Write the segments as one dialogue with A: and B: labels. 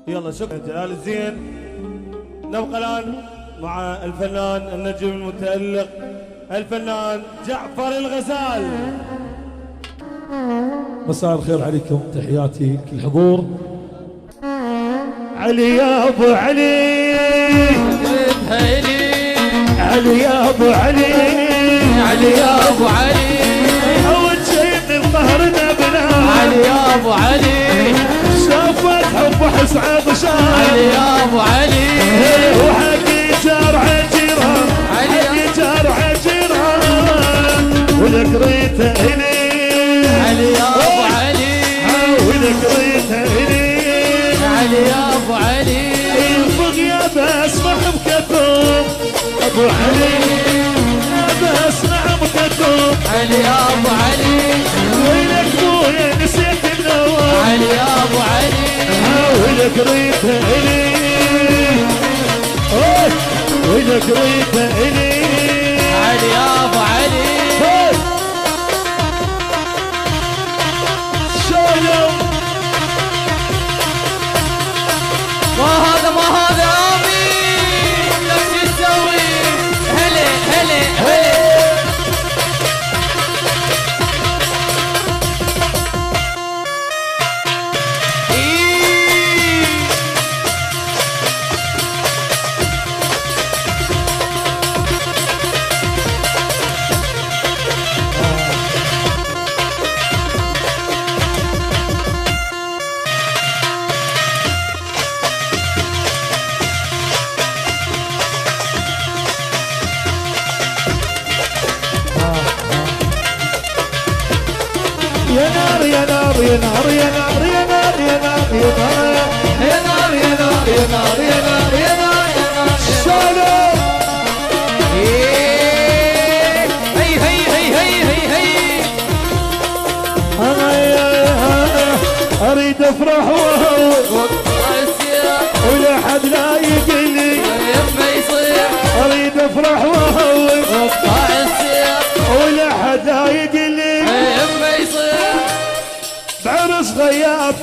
A: يلا شكرا جلال الزين. نبقى الآن مع الفنان النجم المتألق الفنان جعفر الغزال.
B: مساء الخير عليكم، تحياتي للحضور.
A: علي يا ابو علي، علي يا ابو علي،
C: علي يا ابو علي،
A: اول شيء من ظهرنا بنا
C: علي يا ابو علي،
A: شافت حب حسعد وشام
C: علي يا ابو علي،
A: وحقي جار عجيران، حقي جار عجيران، وذكريته الي
C: علي يا ابو علي،
A: وذكريته الي
C: علي يا ابو علي،
A: البغية بسمع بكتوب ابو علي، بسمع بكتوب
C: علي يا ابو علي،
A: وينك بويا نسيت النوار
C: علي يا ابو علي،
A: وذكريته الي وذكريته الي
C: علي يا ابو علي،
A: شلون
C: ما هذا امين، لك شو تسوي؟ هلا هلا هلا
A: يا نار يا نار يا نار يا نار يا نار يا نار يا نار يا نار يا نار يا نار يا نار يا نار شلون
C: هي هي هي هي هي هي
A: اريد افرح وهوي ولا حد لا يقلي
C: يما يصيح
A: اريد افرح وهوي
C: وقطع السير
A: ولا حد لا يقلي
C: يما يصيح
A: بعرس غياب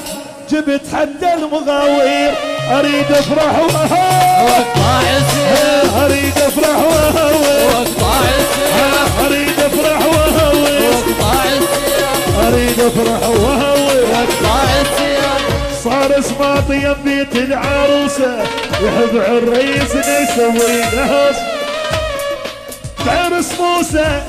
A: جبت حد المغاوير اريد افرح وهوي
C: وقطع السير
A: اريد افرح وهوي
C: وقطع السير
A: اريد افرح وهوي
C: وقطع السير
A: اريد افرح وهوي
C: وقطع السير
A: صار اسماطي بيت العروسه يحب الرئيس انه يسوي له بعرس موسى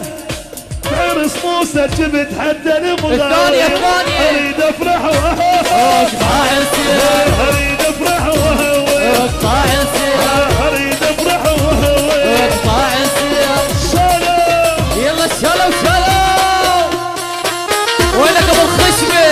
A: بعرس موسى جبت حد المغاوي اريد افرح وهوي
C: وقطع السير
A: اريد افرح وهوي
C: وقطع السير
A: اريد افرح وهوي
C: وقطع السير
A: شلون
C: يلا شلو شلو وينك ابو الخشبه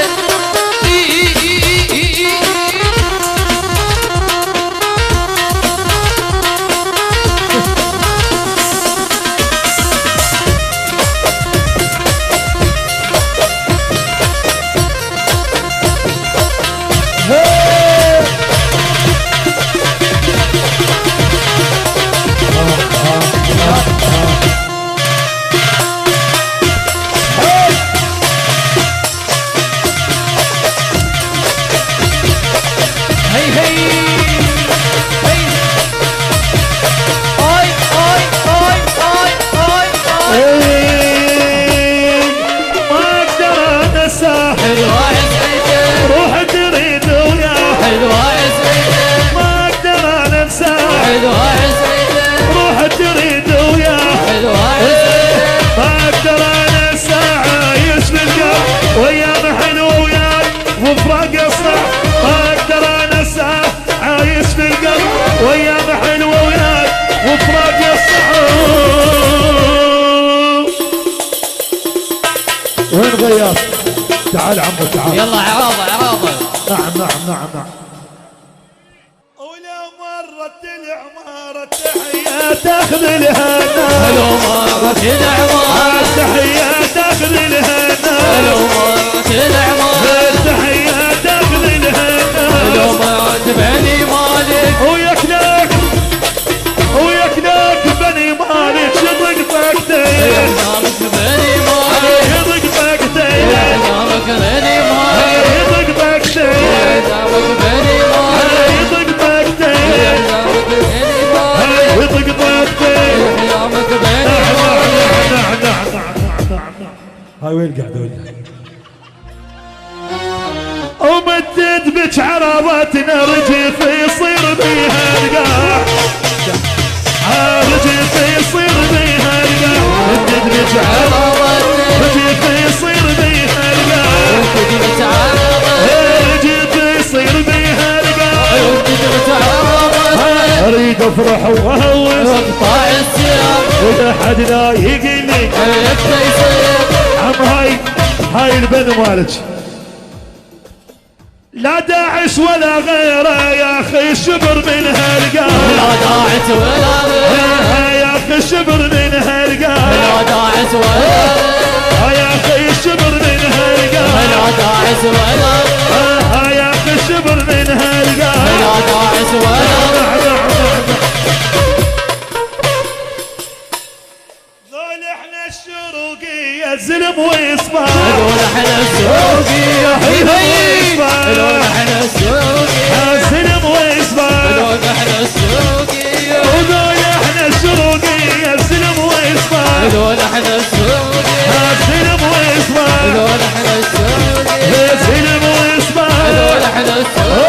A: وين غياب؟ تعال عمو تعال.
C: يلا عراضة عراضة.
A: نعم نعم نعم نعم. ولو مرت العمارة التحية تاخذ الهنا.
C: ولو مرت العمارة
A: التحية تاخذ الهنا.
C: ولو مرت العمارة
A: التحية تاخذ الهنا.
C: ولو مرت بني مالك
A: وياك لك وياك لك بني مالك شطق فاكتين.
C: نارك بني مالك
A: يضق فاكتين.
C: نارك بني مالك
A: يضق فاكتين.
B: هاي وين قاعدة وين؟
A: ومدد بك عرضتنا رجف يصير بيها القاع رجف يصير بيها القاع مدد بك عرضتنا رجف يصير بيها القاع رجف يصير بيها القاع اريد افرح واهوس
C: واقطع السياق
A: واذا حد ضايقني عم هاي البن مالك لا داعس ولا غيره يا اخي الشبر من هالقاع
C: لا داعس ولا غيره
A: يا اخي الشبر من هالقاع
C: لا داعس ولا
A: يا اخي الشبر من هالقاع
C: لا داعس ولا
A: يا اخي الشبر من هالقاع
C: لا داعس ولا
A: ذول احنا الشروقية زلم ويصبح
C: هذول احنا السوقية هي هذول احنا السوقية
A: زلم ويصبح
C: هذول احنا السوقية
A: وذول احنا الشروقية زلم ويصبح
C: هذول احنا السوقية
A: زلم ويصبح
C: هذول احنا السوقية
A: زلم ويصبح
C: هذول احنا السوقية